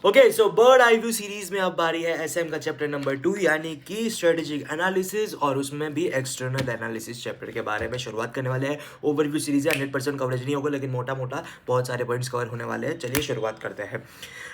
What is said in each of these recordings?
Okay so bird eye view series में अब बारी है एसएम का चैप्टर नंबर 2 यानी कि स्ट्रेटेजिक एनालिसिस और उसमें भी एक्सटर्नल एनालिसिस चैप्टर के बारे में शुरुआत करने वाले हैं। ओवरव्यू सीरीज है, 100% कवरेज नहीं होगा लेकिन मोटा मोटा बहुत सारे पॉइंट्स कवर होने वाले हैं। चलिए शुरुआत करते हैं।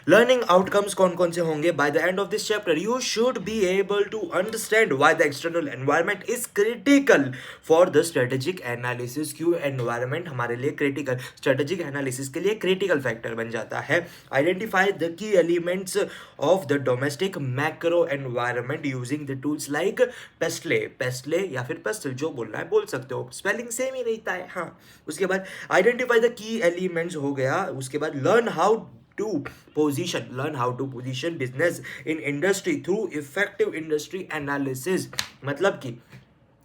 लर्निंग आउटकम्स कौन कौन से होंगे? By the end of this chapter you should be able to understand why the external environment is critical for the strategic analysis. क्यों एनवायरनमेंट हमारे लिए क्रिटिकल, स्ट्रेटेजिक एनालिसिस के लिए क्रिटिकल फैक्टर बन जाता है। Identify the key elements of the domestic macro environment using the tools like PESTLE, PESTLE या फिर पेस्टल, जो बोलना है बोल सकते हो, स्पेलिंग सेम ही रहता है। हाँ, उसके बाद आइडेंटिफाई द की एलिमेंट्स हो गया। उसके बाद learn how to learn how to position business in industry through effective industry analysis। मतलब कि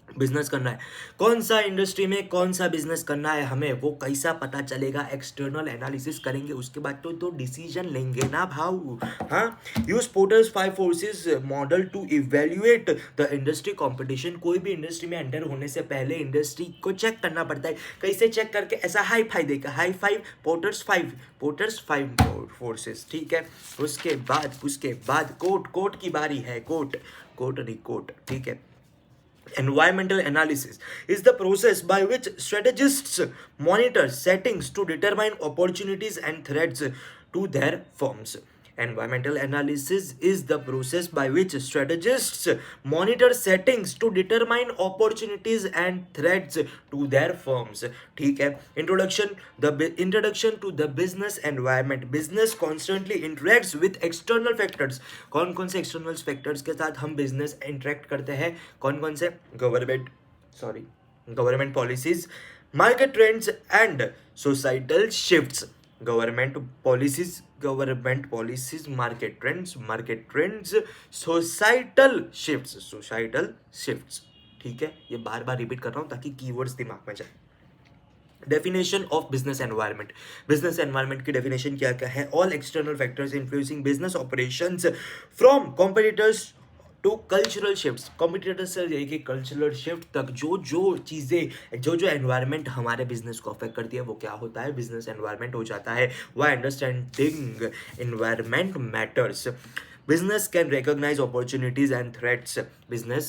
बिजनेस करना है, कौन सा इंडस्ट्री में कौन सा बिजनेस करना है हमें, वो कैसा पता चलेगा? एक्सटर्नल एनालिसिस करेंगे, उसके बाद तो डिसीजन लेंगे ना भाऊ। हाँ, use Porter's 5 forces model to evaluate the industry competition. कोई भी इंडस्ट्री में एंटर होने से पहले इंडस्ट्री को चेक करना पड़ता है। कैसे चेक करके? ऐसा हाई फाई देगा, हाई फाइव पोर्टर्स 5 फोर्सेस, ठीक है। उसके बाद कोट की बारी है, कोट नहीं कोट, ठीक है। Environmental analysis is the process by which strategists monitor settings to determine opportunities and threats to their firms. Environmental analysis is the process by which strategists monitor settings to determine opportunities and threats to their firms। ठीक है। Introduction to the business environment। Business constantly interacts with external factors। कौन कौन से external factors के साथ हम business interact करते हैं? कौन कौन से? Government policies, market trends and societal shifts. Government policies, market trends, societal shifts. ठीक है, ये बार बार रिपीट कर रहा हूं ताकि कीवर्ड्स दिमाग में जाए। Definition of business environment. Business environment की डेफिनेशन क्या क्या है? All external factors influencing business operations from competitors to cultural shifts. Competitor से लेके कल्चरल शिफ्ट तक जो चीज़ें, जो एनवायरनमेंट हमारे बिजनेस को अफेक्ट करती है वो क्या होता है? बिजनेस एनवायरनमेंट हो जाता है। Why understanding environment matters. Business can recognize opportunities and threats। Business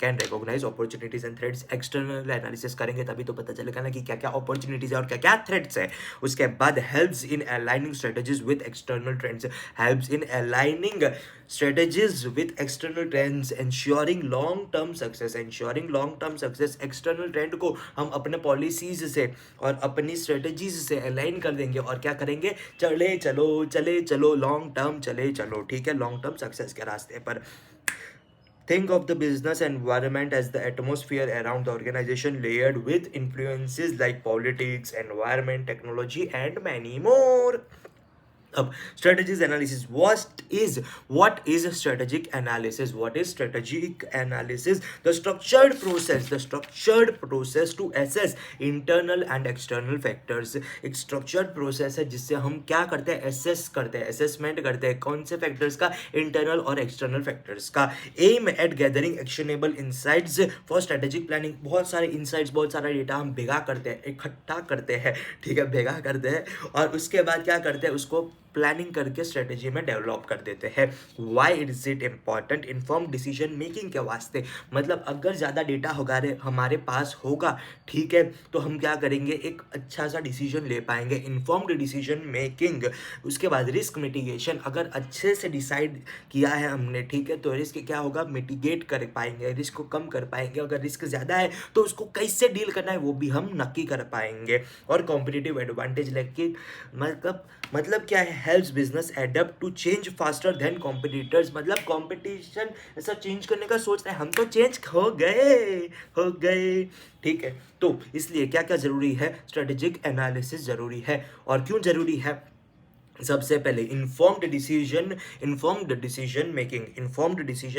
can recognize opportunities and threats। External analysis करेंगे तभी तो पता चलेगा ना कि क्या क्या अपॉर्चुनिटीज है और क्या क्या थ्रेट्स है। उसके बाद helps in aligning strategies with external trends. Helps in aligning strategies with external trends, ensuring long term success। External trend को हम अपने पॉलिसीज से और अपनी स्ट्रेटजीज से अलाइन कर देंगे और क्या करेंगे? चले चलो लॉन्ग टर्म चले चलो, ठीक है, लॉन्ग टर्म सक्सेस के रास्ते पर। Think of the business environment as the atmosphere around the organization layered with influences like politics, environment, technology, and many more। अब strategies analysis, what is strategic analysis? The structured process to assess internal and external factors। एक structured process है जिससे हम क्या करते हैं? assessment करते हैं। कौन से factors का? internal और external factors का। aim at gathering actionable insights for strategic planning। बहुत सारे insights, बहुत सारा डेटा हम भेगा करते हैं, इकट्ठा करते हैं, ठीक है, भेगा करते हैं और उसके बाद क्या करते हैं? उसको प्लानिंग करके स्ट्रेटेजी में डेवलप कर देते हैं। Why is it important? Inform decision making के वास्ते। मतलब अगर ज़्यादा डेटा होगा हमारे पास होगा, ठीक है, तो हम क्या करेंगे? एक अच्छा सा डिसीजन ले पाएंगे, इन्फॉर्म्ड डिसीजन मेकिंग। उसके बाद रिस्क मिटिगेशन। अगर अच्छे से डिसाइड किया है हमने, ठीक है, तो रिस्क क्या होगा? मिटिगेट कर पाएंगे, रिस्क को कम कर पाएंगे। अगर रिस्क ज़्यादा है तो उसको कैसे डील करना है वो भी हम नक्की कर पाएंगे। और कॉम्पिटिटिव एडवांटेज लेके मतलब क्या है? Helps business adapt to change faster than competitors. मतलब कॉम्पिटिशन ऐसा चेंज करने का सोचता है, हम तो चेंज हो गए, ठीक है। तो इसलिए क्या क्या जरूरी है? स्ट्रेटेजिक एनालिसिस जरूरी है। और क्यों जरूरी है? सबसे पहले इन्फॉर्म्ड डिसीजन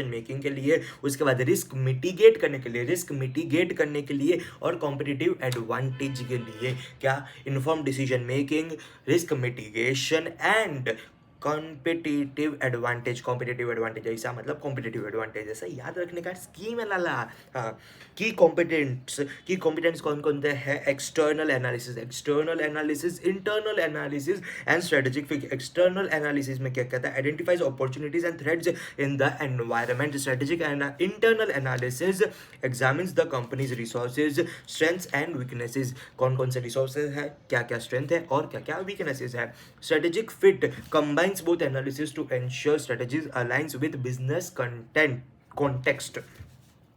मेकिंग के लिए, उसके बाद रिस्क मिटिगेट करने के लिए और कॉम्पिटिटिव एडवांटेज के लिए। क्या? Informed decision making, risk mitigation and competitive advantage ऐसा मतलब कॉम्पिटिटिव एडवांटेज ऐसा याद रखने का स्कीम है लाला। हाँ, की कॉम्पिटेंट्स कौन कौन से है? External analysis, internal analysis and strategic fit. External analysis में क्या कहता है? Identifies opportunities and threats in the environment. Strategic internal analysis examines the company's resources, strengths and weaknesses. कौन कौन से रिसोर्सेज है, क्या क्या स्ट्रेंथ है और क्या क्या वीकनेसेस है। Strategic fit combines both analysis to ensure strategies aligns with business context.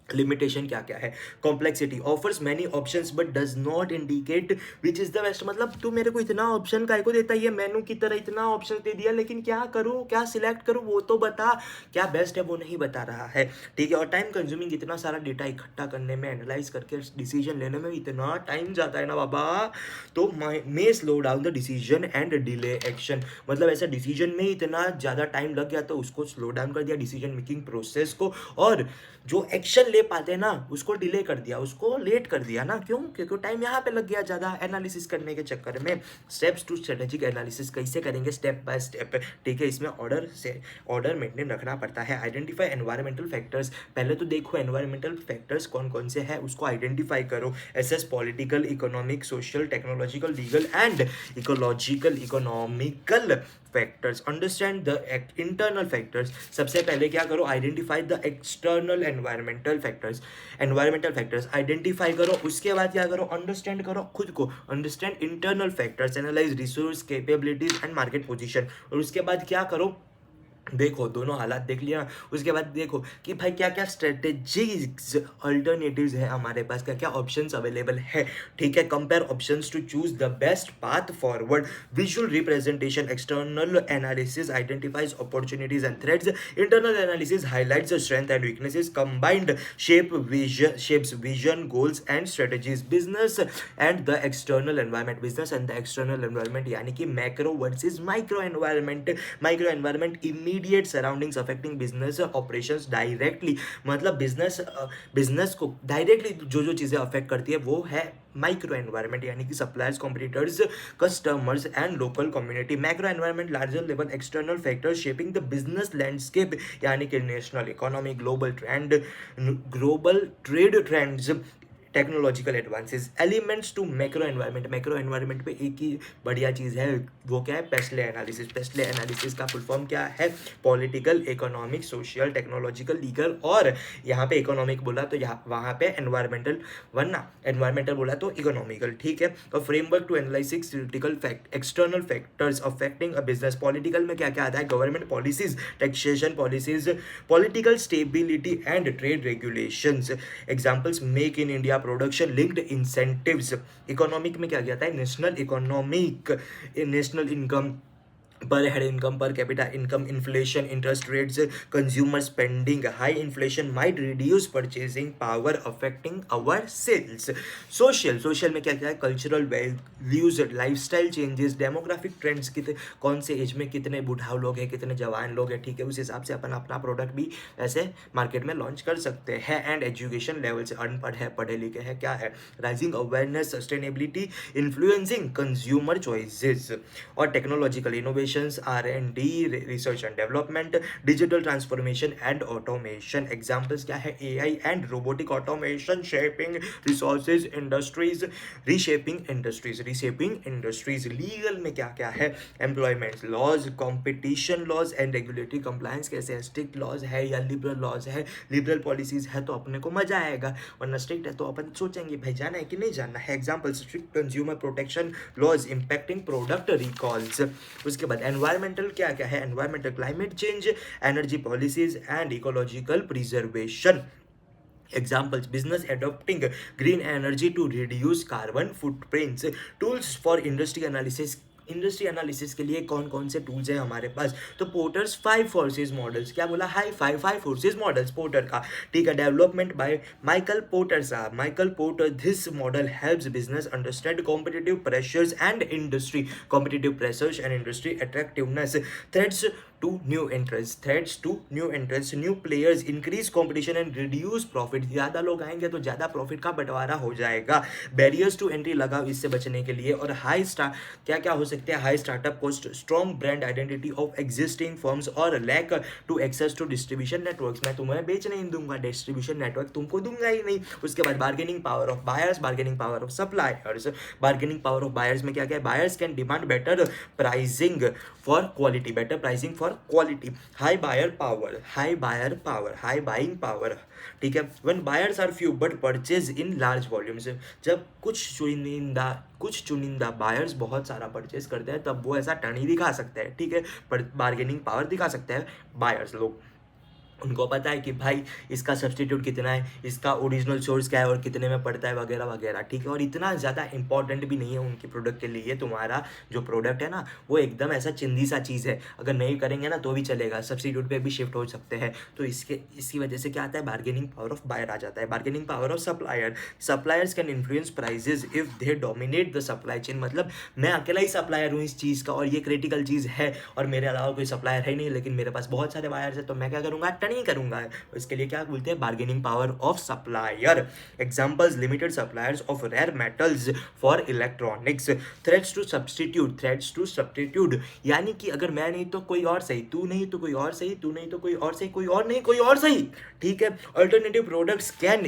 Limitation क्या क्या है? Complexity offers many options but does not indicate which is the best. मतलब तू मेरे को इतना ऑप्शन काय को देता है, ये मेनू की तरह इतना ऑप्शन दे दिया, लेकिन क्या करूँ, क्या सिलेक्ट करूँ, वो तो बता। क्या बेस्ट है वो नहीं बता रहा है, ठीक है। और टाइम कंज्यूमिंग, इतना सारा डेटा इकट्ठा करने में, एनालाइज करके डिसीजन लेने में इतना टाइम जाता है ना बाबा, तो may slow down the decision and delay action. मतलब ऐसा डिसीजन में इतना ज़्यादा टाइम लग गया तो उसको स्लो डाउन कर दिया, डिसीजन मेकिंग प्रोसेस को, और जो एक्शन ले पाते ना उसको डिले कर दिया, उसको लेट कर दिया ना। क्यों? क्योंकि टाइम यहाँ पे लग गया ज़्यादा एनालिसिस करने के चक्कर में। स्टेप्स टू स्ट्रेटेजिक एनालिसिस कैसे करेंगे? स्टेप बाय स्टेप, ठीक है। इसमें ऑर्डर मेंटेन रखना पड़ता है। Identify environmental factors. पहले तो देखो एनवायरमेंटल फैक्टर्स कौन कौन से हैं, उसको आइडेंटिफाई करो। Assess political, economic, social, technological, legal and economical factors. Understand the internal factors. सबसे पहले क्या करो? Identify the external environmental factors identify करो। उसके बाद क्या करो? अंडरस्टैंड करो खुद को, understand internal factors, analyse resource, capabilities and market position. और उसके बाद क्या करो? देखो दोनों हालात देख लिया, उसके बाद देखो कि भाई क्या क्या स्ट्रेटेजीज अल्टरनेटिव्स है हमारे पास, क्या क्या ऑप्शंस अवेलेबल है, ठीक है। Compare options to choose the best path forward. Visual representation, external analysis identifies opportunities and threats, internal analysis highlights the strength and weaknesses, combined shapes vision, goals and strategies. Business and the external environment, business and the external environment यानी कि macro versus micro environment. Micro environment immediate surroundings affecting business operations directly. मतलब business को directly जो जो चीज़ें affect करती है वो है माइक्रो एनवायरमेंट, यानी कि suppliers, competitors, customers and local community. Macro environment larger level external factors shaping the business landscape, यानी कि national economy, global trade trends, technological advances. Elements to macro environment पे एक ही बढ़िया चीज़ है, वो क्या है? PESTLE analysis. पेस्ले एनालिसिस का फुल फॉर्म क्या है? Political, economic, social, technological, legal, और यहाँ पे इकोनॉमिक बोला तो यहाँ वहाँ पे एनवायरमेंटल, वरना एनवायरमेंटल बोला तो इकोनॉमिकल, ठीक है। और framework to analysis critical external factors affecting a business. Political में क्या क्या आता है? Government policies, taxation policies, political stability and trade regulations. Examples, make in India, production linked incentives. Economic में क्या कहता है? National income, per head income, per capita income, inflation, interest rates, consumer spending. High inflation might reduce purchasing power affecting our sales. Social में क्या क्या है? Cultural values, lifestyle changes, demographic trends, कौन से एज में कितने बुढ़ाऊ लोग हैं, कितने जवान लोग हैं, ठीक है। उस हिसाब से अपन अपना प्रोडक्ट भी ऐसे मार्केट में लॉन्च कर सकते हैं। एंड एजुकेशन लेवल से, अनपढ़ है, पढ़े लिखे हैं, क्या है? Rising awareness, sustainability, influencing consumer choices. और technological innovation, R&D, research and development, digital transformation and automation. Examples क्या है? AI and robotic automation, shaping resources industries, reshaping industries. Legal में क्या क्या है? Employment laws, competition laws and regulatory compliance. कैसे? Strict laws है या लिबरल लॉज है? लिबरल पॉलिसीज है तो अपने को मजा आएगा, वरना स्ट्रिक्ट है तो अपन सोचेंगे भाई जाना है कि नहीं जाना है। Example, strict consumer protection laws impacting product recalls. उसके बाद एनवायरमेंटल क्या क्या है? Environmental, climate change, energy policies and ecological preservation. Examples, business adopting green energy to reduce carbon footprints. Tools for industry analysis के लिए कौन कौन से टूल्स हैं हमारे पास? तो पोर्टर्स 5 फोर्सेस मॉडल्स, क्या बोला? हाई 5 फोर्सेस मॉडल्स पोर्टर का, ठीक है। डेवलपमेंट बाय माइकल पोर्टर साहब, Michael porter. This model helps business understand competitive pressures and industry attractiveness, threats to new entrants, threats to new entrants, new players, increase competition and reduce profit। ज़्यादा लोग आएंगे तो ज़्यादा profit का बंटवारा हो जाएगा। बैरियर्स टू एंट्री लगाओ इससे बचने के लिए। और क्या क्या हो सकते हैं? High startup cost, strong brand identity of existing firms और lack to access to distribution networks. मैं तुम्हें बेचने नहीं दूंगा, डिस्ट्रीब्यूशन नेटवर्क तुमको दूंगा ही नहीं। उसके बाद bargaining power of buyers, bargaining power of suppliers. Bargaining power of buyers में क्या क्या है? Buyers can demand better pricing for quality, better pricing for quality. High buyer power, high buyer power, high buying power, ठीक है। When buyers are few but purchase in large volumes, जब कुछ चुनिंदा buyers बहुत सारा परचेज करते हैं तब वो ऐसा टर्न ही दिखा सकते हैं, ठीक है। पर बार्गेनिंग पावर दिखा सकते हैं बायर्स लोग। उनको पता है कि भाई इसका सब्सटीट्यूट कितना है, इसका ओरिजिनल सोर्स क्या है और कितने में पड़ता है वगैरह वगैरह, ठीक है। और इतना ज़्यादा इंपॉर्टेंट भी नहीं है उनके प्रोडक्ट के लिए। तुम्हारा जो प्रोडक्ट है ना वो एकदम ऐसा चिंदी सा चीज़ है, अगर नहीं करेंगे ना तो भी चलेगा, सब्सटीट्यूट पे भी शिफ्ट हो सकते हैं। तो इसकी वजह से क्या आता है? बार्गेनिंग पावर ऑफ बायर आ जाता है। Bargaining power of supplier, suppliers can influence prices if they dominate the supply chain. मतलब मैं अकेला ही सप्लायर हूँ इस चीज़ का और ये क्रिटिकल चीज़ है और मेरे अलावा कोई सप्लायर है नहीं, लेकिन मेरे पास बहुत सारे बायर्स है, तो मैं क्या करूँगा? नहीं करूंगा। इसके लिए क्या बोलते हैं? Bargaining power of supplier. Examples, limited suppliers of rare metals for electronics. Threats to substitute, यानी कि अगर मैं नहीं तो कोई और सही, तू नहीं तो कोई और सही, तू नहीं तो कोई और सही, कोई और नहीं कोई और सही, ठीक है। Alternative products can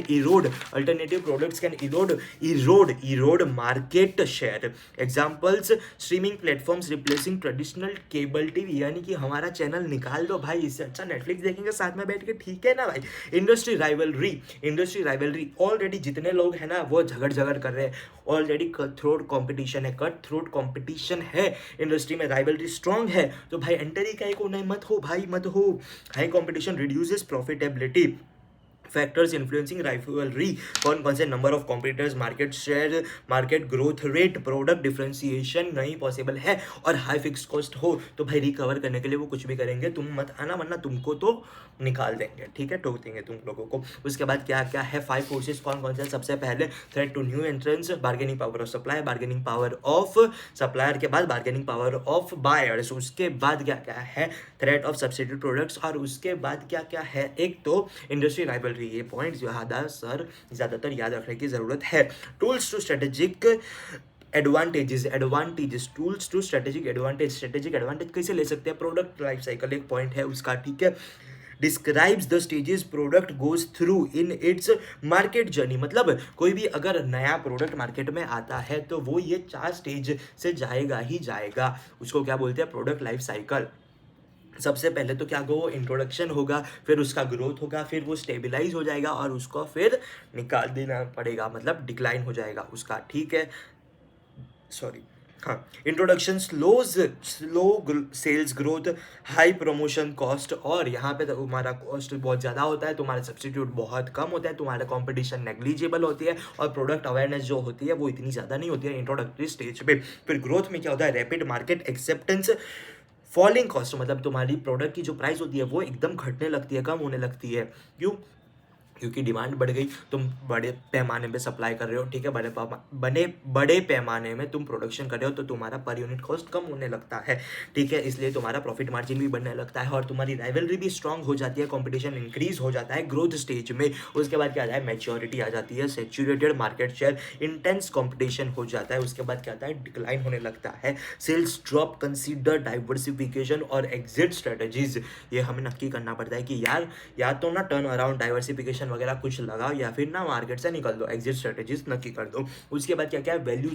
Erode market share. Examples, streaming platforms replacing traditional cable TV, यानी कि हमारा चैनल निकाल दो भाई, इससे अच्छा नेटफ्लिक्स देखेंगे साथ में बैठ के, ठीक है ना भाई। इंडस्ट्री राइवलरी, ऑलरेडी जितने लोग हैं ना वो झगड़ कर रहे हैं, ऑलरेडी कट थ्रोट कंपटीशन है इंडस्ट्री में, राइवलरी स्ट्रांग है, तो भाई एंटर ही कहीं को नहीं, मत हो। High competition reduces profitability. Factors influencing rivalry, कौन से? Number of competitors, market share, market growth rate, product differentiation नहीं पॉसिबल है, और हाई फिक्स कॉस्ट हो तो भाई रिकवर करने के लिए वो कुछ भी करेंगे, तुम मत आना वरना तुमको तो निकाल देंगे, ठीक है, ठोक देंगे तुम लोगों को। उसके बाद क्या क्या है? 5 फोर्सेस कौन से? सबसे पहले threat to new entrance, bargaining power of supply, bargaining power of supplier के बाद बार्गेनिंग पावर ऑफ बायर्स, उसके बाद क्या क्या है? थ्रेट ऑफ सब्सिट्यूट प्रोडक्ट्स, और उसके बाद क्या क्या है? एक तो इंडस्ट्री राइवलरी। ये पॉइंट ज्यादातर याद रखने की जरूरत है। Tools to strategic advantages, tools to strategic advantage कैसे ले सकते हैं? प्रोडक्ट लाइफ साइकिल एक पॉइंट है उसका, ठीक है। Describes the stages product goes through in its market journey, मतलब कोई भी अगर नया प्रोडक्ट मार्केट में आता है तो वो ये 4 स्टेज से जाएगा ही जाएगा, उसको क्या बोलते हैं? Product life cycle. सबसे पहले तो क्या वो इंट्रोडक्शन होगा, फिर उसका ग्रोथ होगा, फिर वो स्टेबलाइज हो जाएगा और उसको फिर निकाल देना पड़ेगा, मतलब डिक्लाइन हो जाएगा उसका, ठीक है। Introduction, slow sales growth, high promotion cost, और यहाँ पे तुम्हारा कॉस्ट बहुत ज़्यादा होता है, तुम्हारा सब्स्टिट्यूट बहुत कम होता है, तुम्हारा कंपटीशन नेग्लिजिबल होती है, और प्रोडक्ट अवेयरनेस जो होती है वो इतनी ज़्यादा नहीं होती है इंट्रोडक्टरी स्टेज पे। फिर ग्रोथ में क्या होता है? Rapid market acceptance, falling cost, मतलब तुम्हारी प्रोडक्ट की जो प्राइस होती है वो एकदम घटने लगती है, कम होने लगती है। क्यों? क्योंकि डिमांड बढ़ गई, तुम बड़े पैमाने पे सप्लाई कर रहे हो, ठीक है, बड़े पैमाने में तुम प्रोडक्शन कर रहे हो, तो तुम्हारा पर यूनिट कॉस्ट कम होने लगता है, ठीक है, इसलिए तुम्हारा प्रॉफिट मार्जिन भी बढ़ने लगता है और तुम्हारी राइवलरी भी स्ट्रांग हो जाती है, कंपटीशन इंक्रीज हो जाता है ग्रोथ स्टेज में। उसके बाद क्या आता है? मैच्योरिटी आ जाती है, saturated market share, intense competition हो जाता है। उसके बाद क्या आता है? डिक्लाइन होने लगता है, सेल्स ड्रॉप, कंसीडर डाइवर्सिफिकेशन और एग्जिट स्ट्रेटजीज। ये हमें नक्की करना पड़ता है कि यार या तो ना टर्न अराउंड, डाइवर्सिफिकेशन वगैरह कुछ लगाओ, या फिर ना मार्केट से निकल दो, एग्जिट स्ट्रेटजीज नक्की कर दो। उसके बाद क्या क्या है? Value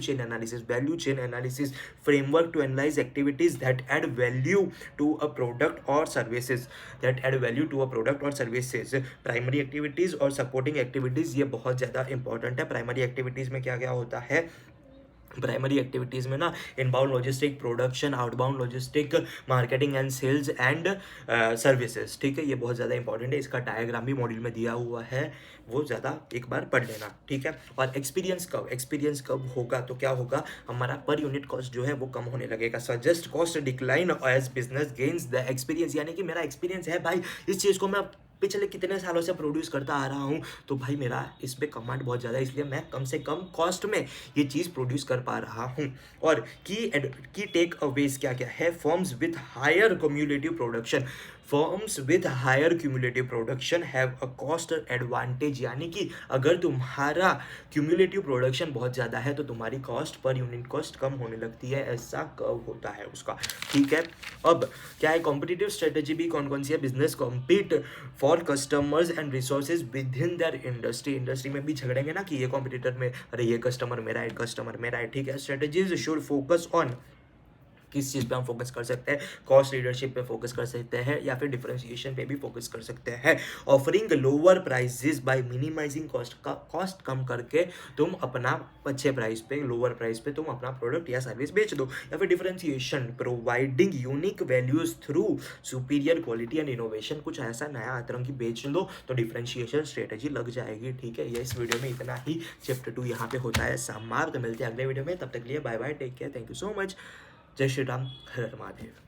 chain analysis, framework to analyse activities that add value to a product और सर्विसेज, प्राइमरी एक्टिविटीज और सपोर्टिंग एक्टिविटीज, ये बहुत ज़्यादा इंपॉर्टेंट है। प्राइमरी एक्टिविटीज में क्या क्या होता है? प्राइमरी एक्टिविटीज में ना inbound logistic, production, outbound logistic, marketing and sales and services, ठीक है, ये बहुत ज़्यादा इंपॉर्टेंट है। इसका डायग्राम भी मॉड्यूल में दिया हुआ है, वो ज़्यादा एक बार पढ़ लेना, ठीक है। और एक्सपीरियंस कब होगा? तो क्या होगा? हमारा पर यूनिट कॉस्ट जो है वो कम होने लगेगा। Suggest cost decline as business gains the experience, यानी कि मेरा एक्सपीरियंस है भाई, इस चीज़ को मैं पिछले कितने सालों से प्रोड्यूस करता आ रहा हूँ, तो भाई मेरा इस पे कमांड बहुत ज़्यादा है, इसलिए मैं कम से कम कॉस्ट में ये चीज़ प्रोड्यूस कर पा रहा हूँ। और की टेक अवेज क्या क्या है? Firms with higher cumulative production, firms with higher cumulative production have a cost advantage, यानी कि अगर तुम्हारा क्यूमुलेटिव प्रोडक्शन बहुत ज़्यादा है तो तुम्हारी कॉस्ट पर यूनिट कॉस्ट कम होने लगती है, ऐसा कर्व होता है उसका, ठीक है। अब क्या है कॉम्पिटिटिव स्ट्रेटेजी भी कौन कौन सी है? Business compete for customers and resources with in their industry, industry में भी झगड़ेंगे ना कि ये कॉम्पिटिटर में, अरे ये कस्टमर मेरा है, कस्टमर मेरा है, ठीक है। स्ट्रेटेजीज शुड फोकस ऑन, किस चीज़ पे हम फोकस कर सकते हैं? कॉस्ट लीडरशिप पे फोकस कर सकते हैं, या फिर डिफरेंशिएशन पे भी फोकस कर सकते हैं। Offering lower prices by minimising cost, का कॉस्ट कम करके तुम अपना अच्छे प्राइस पे, लोअर प्राइस पे तुम अपना प्रोडक्ट या सर्विस बेच दो। या फिर differentiation, providing unique values through superior quality and innovation, कुछ ऐसा नया अतरंगी बेच लो तो डिफरेंशिएशन स्ट्रेटेजी लग जाएगी, ठीक है। ये इस वीडियो में इतना ही, चैप्टर 2 यहाँ पे होता है समाप्त। मिलते हैं अगले वीडियो में, तब तक के लिए bye bye, take care, thank you so much. जय श्री राम, हर हर महादेव।